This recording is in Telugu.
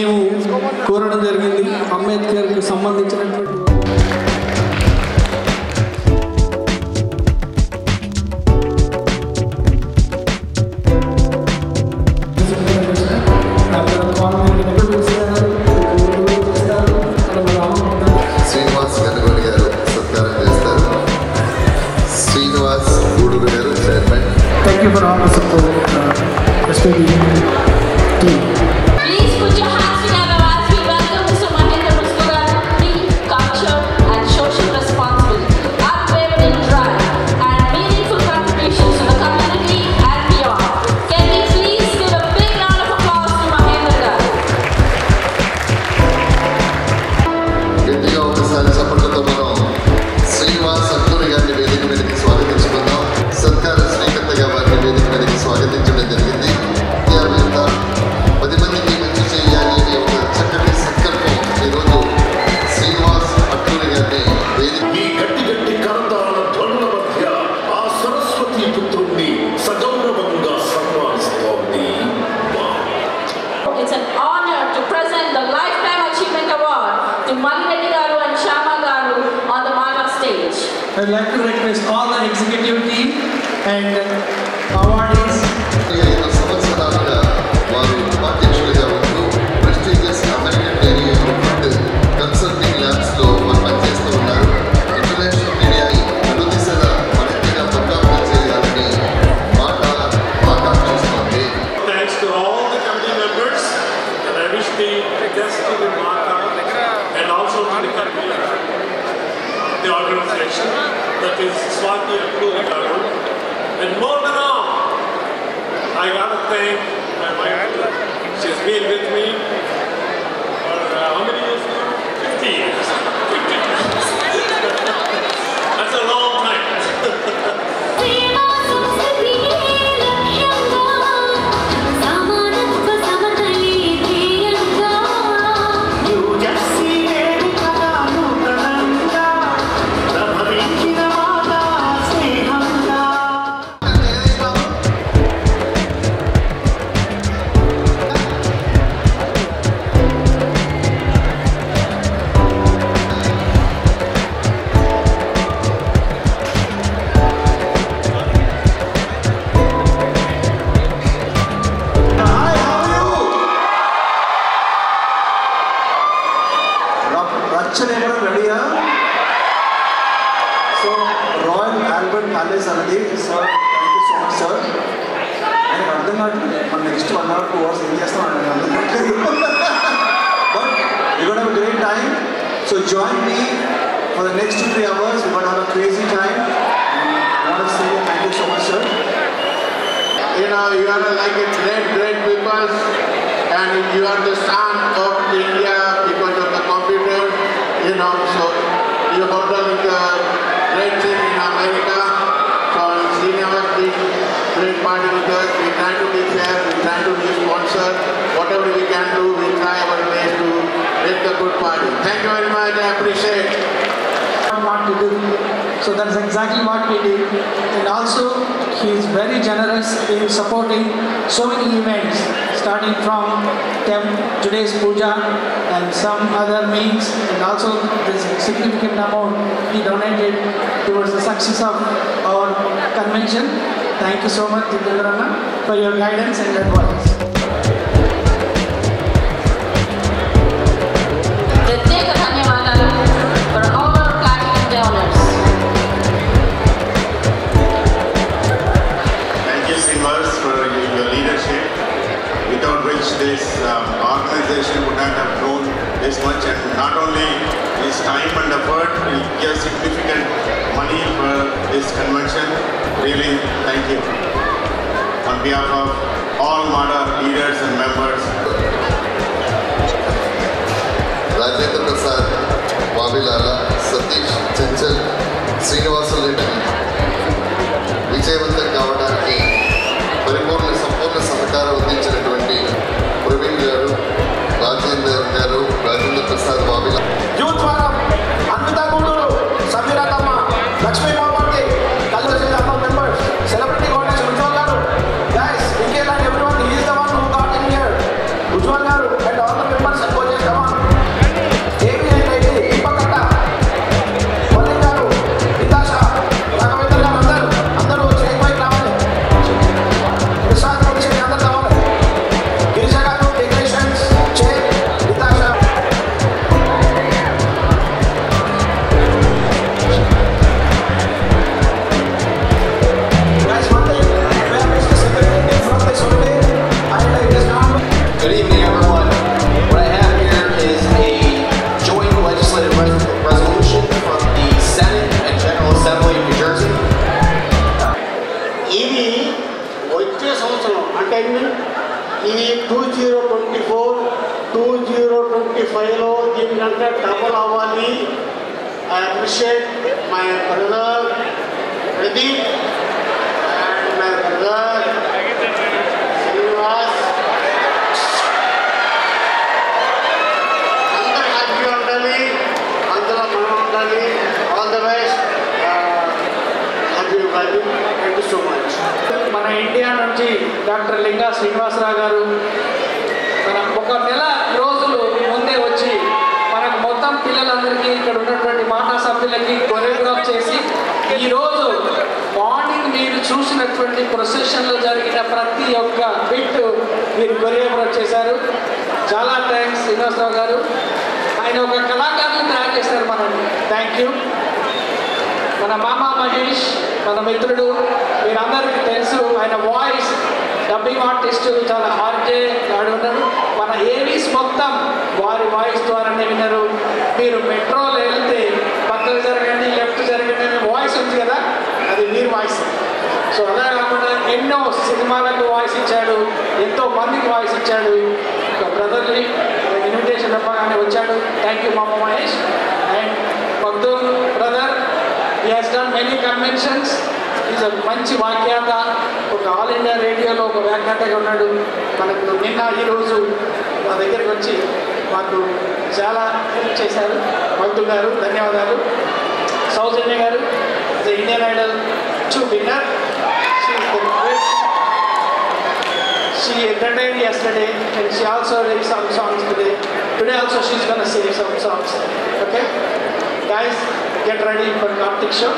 మేము కోరడం జరిగింది. అంబేద్కర్కి సంబంధించినటువంటి శ్రీనివాస్ గనగోని గారు సత్కారం చేస్తారు. శ్రీనివాస్ గూడూరు గారు chairman. Thank you for all the support. Please put your hands together as we welcome Mr. Mahendra Muskura, culture and social responsibility, unwavering drive and meaningful contributions to the community and beyond. Can we please give a big round of applause to Mahendra garu? గట్టిగా ఒకసారి చప్పట్లతో మనం శ్రీనివాస్ అక్కూరి గారిని వేదిక మీదకి స్వాగతించుకుందాం. సత్కార స్వీకర్తగా వారిని వేదిక మీదకి స్వాగతించడం జరిగింది. 10 మందికి మంచి చేయాలి అనే ఒక చక్కటి సంకల్పం ఈరోజు శ్రీనివాస్ అక్కూరి గారిని వేదిక ఈ గట్టి గట్టి కరతాళ ధ్వనుల మధ్య ఆ సరస్వతి పుత్రుణ్ణి సగౌరవంగా సన్మానిస్తోంది. It's an honor to present the Lifetime Achievement Award to Malireddy garu and Shama garu on the MAGA stage. I'd like to request all the executive team and awardees. 5 సంవత్సరాలుగా వారు ఉపాధ్యక్షులుగా ఉంటూ prestigious American dairy food consulting ల్యాబ్స్లో వారు పనిచేస్తూ ఉన్నారు. ఇంటర్నేషనల్ మీడియాని అభివృద్ధిగా మరింతగా ప్రభావితం చేయాలని మాట ఆకాంక్షిస్తోంది. Thanks to all the committee members, and I wish the guests to the Mata and also to the committee, the organization, that is Swati Akkuri garu. And more than all, I gotta thank my wife. She's been with me for how many years now? 50 years. 50 years. That's a long time. రెడీయా? సో రాయల్ ఆల్బర్ట్ ప్యాలెస్ అనేది sir, thank you so much sir. ఆయనకు అర్థం కాదు మన నెక్స్ట్ 1 hour 2 hours ఏం చేస్తాం అని అర్థం కావట్లేదు. But you got have a great time. So join me for the next 2-3 hours. You got have a crazy time. I want to say thank you so much sir. You know, you are like a great people, and you are the son of India because of the computer, you know, so you have done the great thing in America. So Srinivas did great part with us. We try to be fair, we try to be sponsored. Whatever we can do, we try our best to make the good party. Thank you very much, I appreciate. What to do. So that's exactly what we did. And also he is very generous in supporting so many events, starting from today's puja and some other means, and also this significant amount he donated towards the success of our convention. Thank you so much, Jitendra, for your guidance and advice. This organization would not have grown this much, and not only his time and effort, he gives significant money for this convention. Really, thank you. On behalf of all MADA leaders and members. Rajendra Prasad, Vavilala, Satish, Chanchal, Srinivasan Reddy, విజయవంతం కావడానికి పరిపూర్ణ సంపూర్ణ సహకారం అందించినటువంటి ప్రవీణ్ గారు, రాజేంద్ర ప్రసాద్ వావిలా, యూత్ ఫోరం, అన్వితా గుండూరు, సంజీరాతమ్మ, లక్ష్మీ బాబర్తి, కల్వశ్రీ అమ్మ మెంబర్స్, సెలబ్రిటీ కోఆర్డినేషన్ ఉజ్వల్ గారు, guys, ఇంకే like everyone, he is the one who got in here. Ujjwal గారు and all the members 25లో దీనికంటే డబుల్ అవ్వాలి. I appreciate my brother Pradeep and my brother Srinivas. అందరూ హ్యాపీగా ఉండాలి, అందరూ మనం ఉండాలి. All the best. Happy Ugadi. Thank you so much. మన ఇండియా నుంచి డాక్టర్ లింగా శ్రీనివాసరావు గారు మన ఒక నెల రోజులు ముందే వచ్చి మనకు మొత్తం పిల్లలందరికీ ఇక్కడ ఉన్నటువంటి మాటా సభ్యులకి కొరియోగ్రాఫ్ చేసి ఈరోజు మార్నింగ్ మీరు చూసినటువంటి ప్రొసెషన్లో జరిగిన ప్రతి ఒక్క బిట్ మీరు కొరియోగ్రాఫ్ చేశారు. చాలా థ్యాంక్స్ శ్రీనివాసరావు గారు. ఆయన ఒక కళాకారులు తయారు చేశారు మనల్ని. Thank you. మన మామ మహేష్, మన మిత్రుడు, మీరందరికీ తెలుసు. ఆయన వాయిస్ డబ్బింగ్ ఆర్టిస్ట్, చాలా హార్డే ఆడి ఉన్నారు. మన ఏవీస్ మొత్తం వారి వాయిస్ ద్వారానే విన్నారు. మీరు మెట్రోలో వెళ్తే పక్కకు జరగండి, లెఫ్ట్ జరగండి అనే వాయిస్ ఉంది కదా, అది మీరు వాయిస్. సో అలా కాకుండా ఎన్నో సినిమాలకు వాయిస్ ఇచ్చాడు, ఎంతో మందికి వాయిస్ ఇచ్చాడు. ఒక బ్రదర్ని ఇన్విటేషన్ ఇవ్వగానే వచ్చాడు. థ్యాంక్ యూ మామ Mahesh. And Makhdoom brother, he has done many conventions. Is మంచి వ్యాఖ్యాత, ఒక ఆల్ ఇండియా రేడియోలో ఒక వ్యాఖ్యాతగా ఉన్నాడు. మనకు నిన్న ఈరోజు మా దగ్గరికి వచ్చి మాకు చాలా హెల్ప్ చేశారు. మగ్దూమ్ గారు ధన్యవాదాలు. సౌజన్య గారు, the Indian Idol 2 winner. She entertained yesterday and she also did some songs today. Today also she's going to sing some songs. Okay? Guys, get ready for Karthik show.